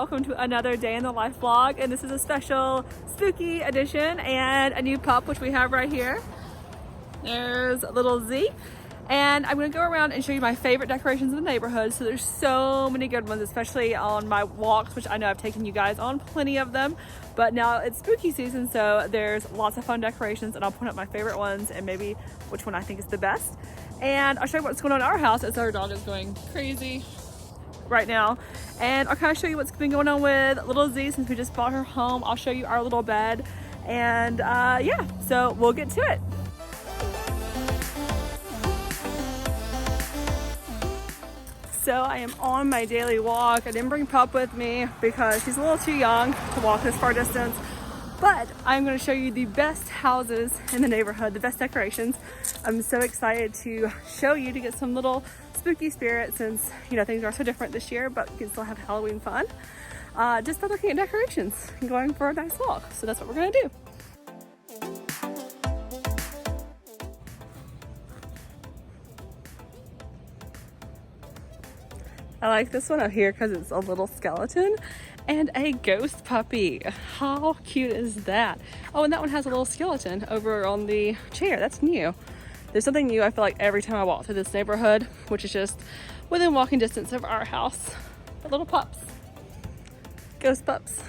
welcome to another day in the life vlog, and this is a special spooky edition and a new pup which we have right here. There's little Z, and I'm going to go around and show you my favorite decorations in the neighborhood. So there's so many good ones, especially on my walks, which I know I've taken you guys on plenty of them, but now it's spooky season, so there's lots of fun decorations, and I'll point out my favorite ones and maybe which one I think is the best. And I'll show you what's going on in our house as our dog is going crazy right now, and I'll kind of show you what's been going on with little Z since we just brought her home. I'll show you our little bed, and yeah, so we'll get to it. So I am on my daily walk. I didn't bring Pup with me because she's a little too young to walk this far distance, but I'm going to show you the best houses in the neighborhood, the best decorations. I'm so excited to show you, to get some little spooky spirit, since you know things are so different this year, but you can still have Halloween fun just by looking at decorations and going for a nice walk. So that's what we're going to do. I like this one up here because it's a little skeleton and a ghost puppy. How cute is that? Oh, and that one has a little skeleton over on the chair. That's new. There's something new, I feel like, every time I walk through this neighborhood, which is just within walking distance of our house. The little pups. Ghost pups.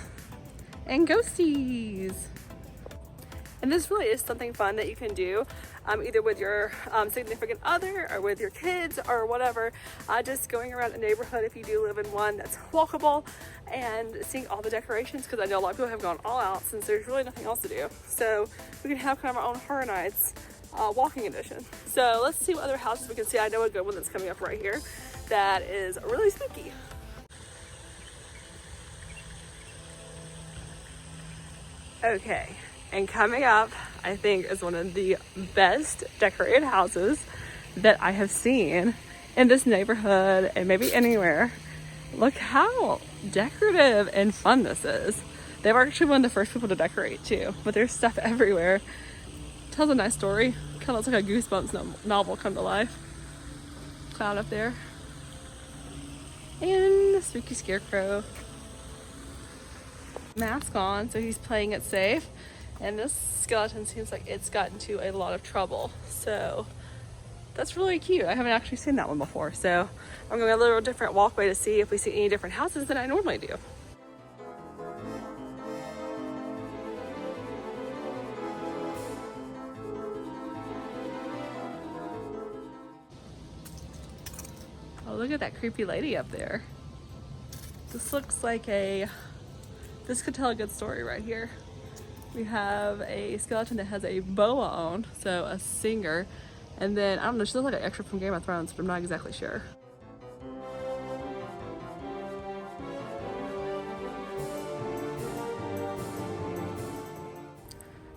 And ghosties. And this really is something fun that you can do either with your significant other or with your kids or whatever. Just going around the neighborhood, if you do live in one that's walkable, and seeing all the decorations, because I know a lot of people have gone all out since there's really nothing else to do. So we can have kind of our own horror nights walking edition. So let's see what other houses we can see. I know a good one that's coming up right here that is really spooky. Okay. And coming up, I think, is one of the best decorated houses that I have seen in this neighborhood and maybe anywhere. Look how decorative and fun this is. They were actually one of the first people to decorate too, but there's stuff everywhere. Tells a nice story. Kind of looks like a Goosebumps novel come to life. Clown up there. And the spooky scarecrow. Mask on, so he's playing it safe. And this skeleton seems like it's gotten into a lot of trouble. So that's really cute. I haven't actually seen that one before. So I'm going a little different walkway to see if we see any different houses than I normally do. Oh, look at that creepy lady up there. This looks like this could tell a good story right here. We have a skeleton that has a boa on, so a singer. And then, I don't know, she looks like an extra from Game of Thrones, but I'm not exactly sure.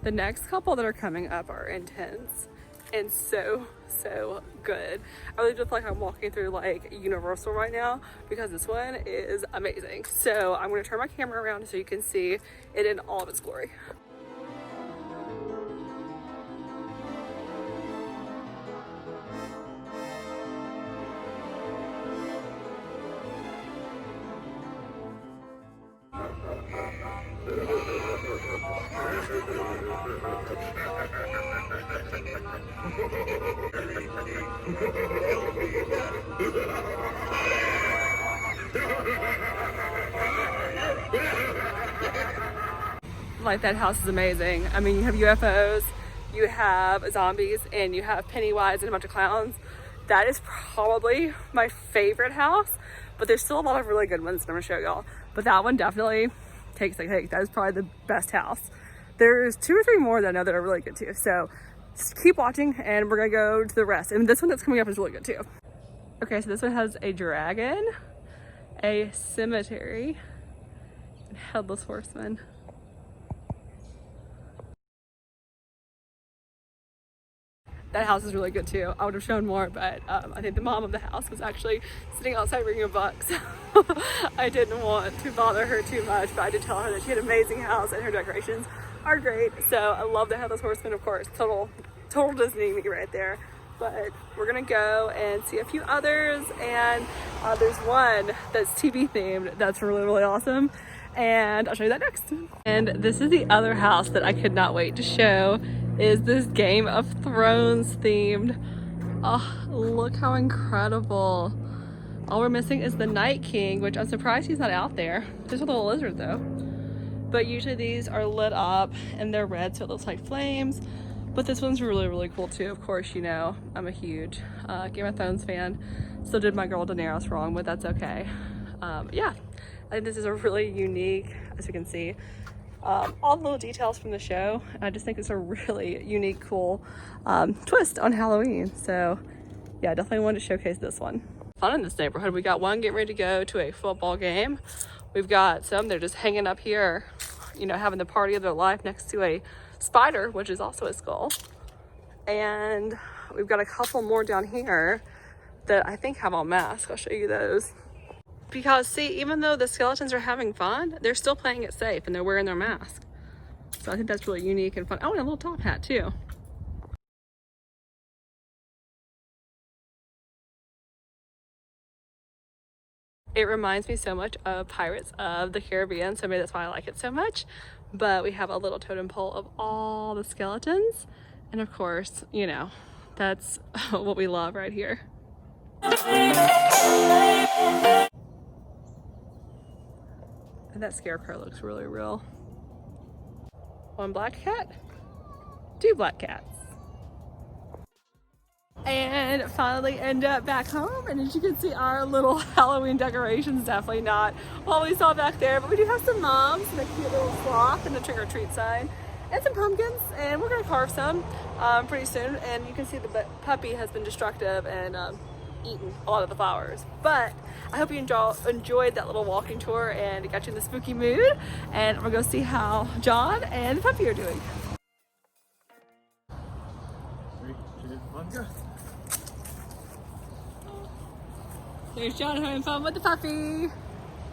The next couple that are coming up are intense and so good. I really just feel like I'm walking through like Universal right now, because this one is amazing. So I'm going to turn my camera around so you can see it in all of its glory. Like, that house is amazing. I mean, you have UFOs, you have zombies, and you have Pennywise and a bunch of clowns. That is probably my favorite house, but there's still a lot of really good ones that I'm gonna show y'all. But that one definitely takes the cake. That is probably the best house. There's 2 or 3 more that I know that are really good too. So just keep watching and we're gonna go to the rest. And this one that's coming up is really good too. Okay, so this one has a dragon, a cemetery, and headless horseman. That house is really good too. I would have shown more, but I think the mom of the house was actually sitting outside reading a book, so I didn't want to bother her too much, but I did tell her that she had an amazing house and her decorations are great. So I love the Headless Horseman, of course. Total Disney me right there. but we're gonna go and see a few others, and there's one that's TV themed that's really, really awesome, and I'll show you that next. And this is the other house that I could not wait to show, is this Game of Thrones themed. Oh, look how incredible. All we're missing is the Night King, which I'm surprised he's not out there. There's a little lizard though. But usually these are lit up and they're red, so it looks like flames. But this one's really, really cool too. Of course, you know, I'm a huge Game of Thrones fan. Still did my girl Daenerys wrong, but that's okay. Yeah, I think this is a really unique, as you can see, all the little details from the show. I just think it's a really unique, cool twist on Halloween. So yeah, definitely wanted to showcase this one. Fun in this neighborhood. We got one getting ready to go to a football game. We've got some, they're just hanging up here, you know, having the party of their life next to a spider, which is also a skull. And we've got a couple more down here that I think have on masks. I'll show you those. Because see, even though the skeletons are having fun, they're still playing it safe and they're wearing their mask. So I think that's really unique and fun. Oh, and a little top hat too. It reminds me so much of Pirates of the Caribbean, so maybe that's why I like it so much. But we have a little totem pole of all the skeletons. And of course, you know, that's what we love right here. And that scarecrow looks really real. One black cat, two black cats. And finally end up back home, and as you can see, our little Halloween decorations definitely not what we saw back there, but we do have some moms and a cute little sloth and a trick-or-treat sign and some pumpkins, and we're gonna carve some pretty soon. And you can see the puppy has been destructive and eaten a lot of the flowers. But I hope you enjoyed that little walking tour and it got you in the spooky mood, and we're gonna go see how John and the puppy are doing. 3, 2, 1, go. There's John having fun with the puppy.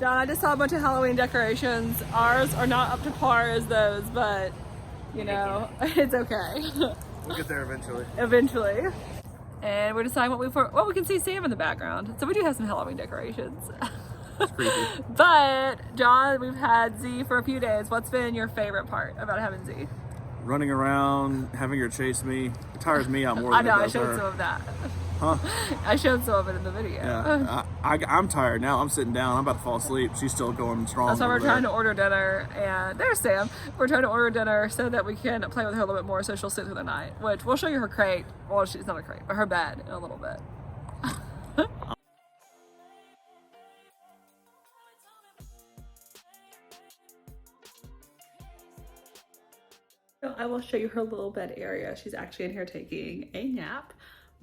John, I just saw a bunch of Halloween decorations. Ours are not up to par as those, but you know, it's okay. We'll get there eventually. Eventually. And we're deciding what we can see Sam in the background. So we do have some Halloween decorations. It's creepy. But John, we've had Z for a few days. What's been your favorite part about having Z? Running around, having her chase me. It tires me out more I than know, it I does showed her. some of that. Huh? I showed some of it in the video. Yeah. I'm tired now. I'm sitting down. I'm about to fall asleep. She's still going strong. That's why we're over trying there. to order dinner, and there's Sam. We're trying to order dinner so that we can play with her a little bit more so she'll sit through the night, which we'll show you her crate. Well, she's not a crate, but her bed in a little bit. So I will show you her little bed area. She's actually in here taking a nap,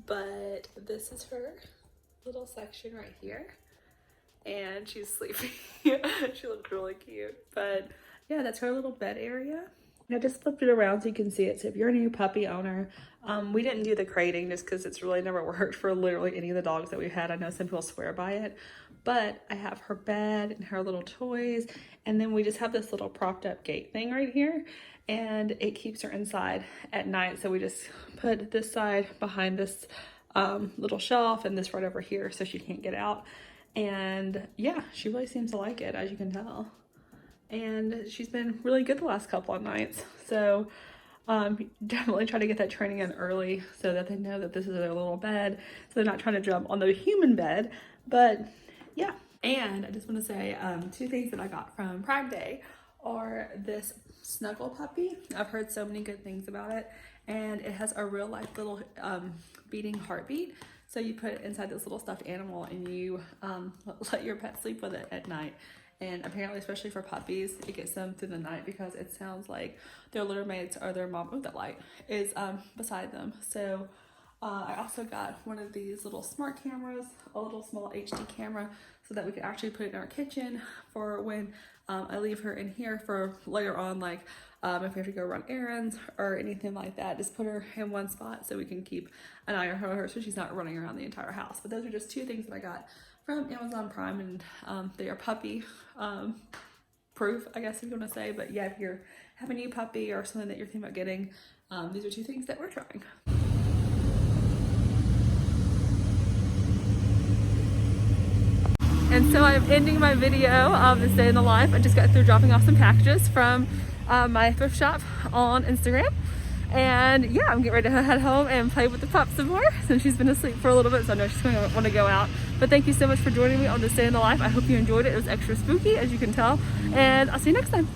but this is her little section right here. And she's sleeping. She looks really cute. But yeah, that's her little bed area. I just flipped it around so you can see it. So if you're a new puppy owner, we didn't do the crating just because it's really never worked for literally any of the dogs that we've had. I know some people swear by it, but I have her bed and her little toys. And then we just have this little propped up gate thing right here, and it keeps her inside at night. So we just put this side behind this little shelf and this right over here so she can't get out. And yeah, she really seems to like it, as you can tell. And she's been really good the last couple of nights. So definitely try to get that training in early so that they know that this is their little bed. So they're not trying to jump on the human bed. But yeah. And I just want to say 2 things that I got from Prime Day are this Snuggle puppy. I've heard so many good things about it. And it has a real life little beating heartbeat. So you put it inside this little stuffed animal and you let your pet sleep with it at night. And apparently, especially for puppies, it gets them through the night because it sounds like their litter mates or their mom, that light is beside them. So I also got one of these little smart cameras, a little small HD camera, so that we could actually put it in our kitchen for when I leave her in here for later on, like if we have to go run errands or anything like that. Just put her in one spot so we can keep an eye on her so she's not running around the entire house. But those are just 2 things that I got from Amazon Prime, and they are puppy proof, I guess if you want to say. But yeah, if you're having a new puppy or something that you're thinking about getting, these are 2 things that we're trying. And so I'm ending my video of this day in the life. I just got through dropping off some packages from my thrift shop on Instagram. And yeah, I'm getting ready to head home and play with the pup some more since she's been asleep for a little bit, so I know she's going to want to go out. But thank you so much for joining me on this day in the life. I hope you enjoyed it. It was extra spooky, as you can tell. And I'll see you next time.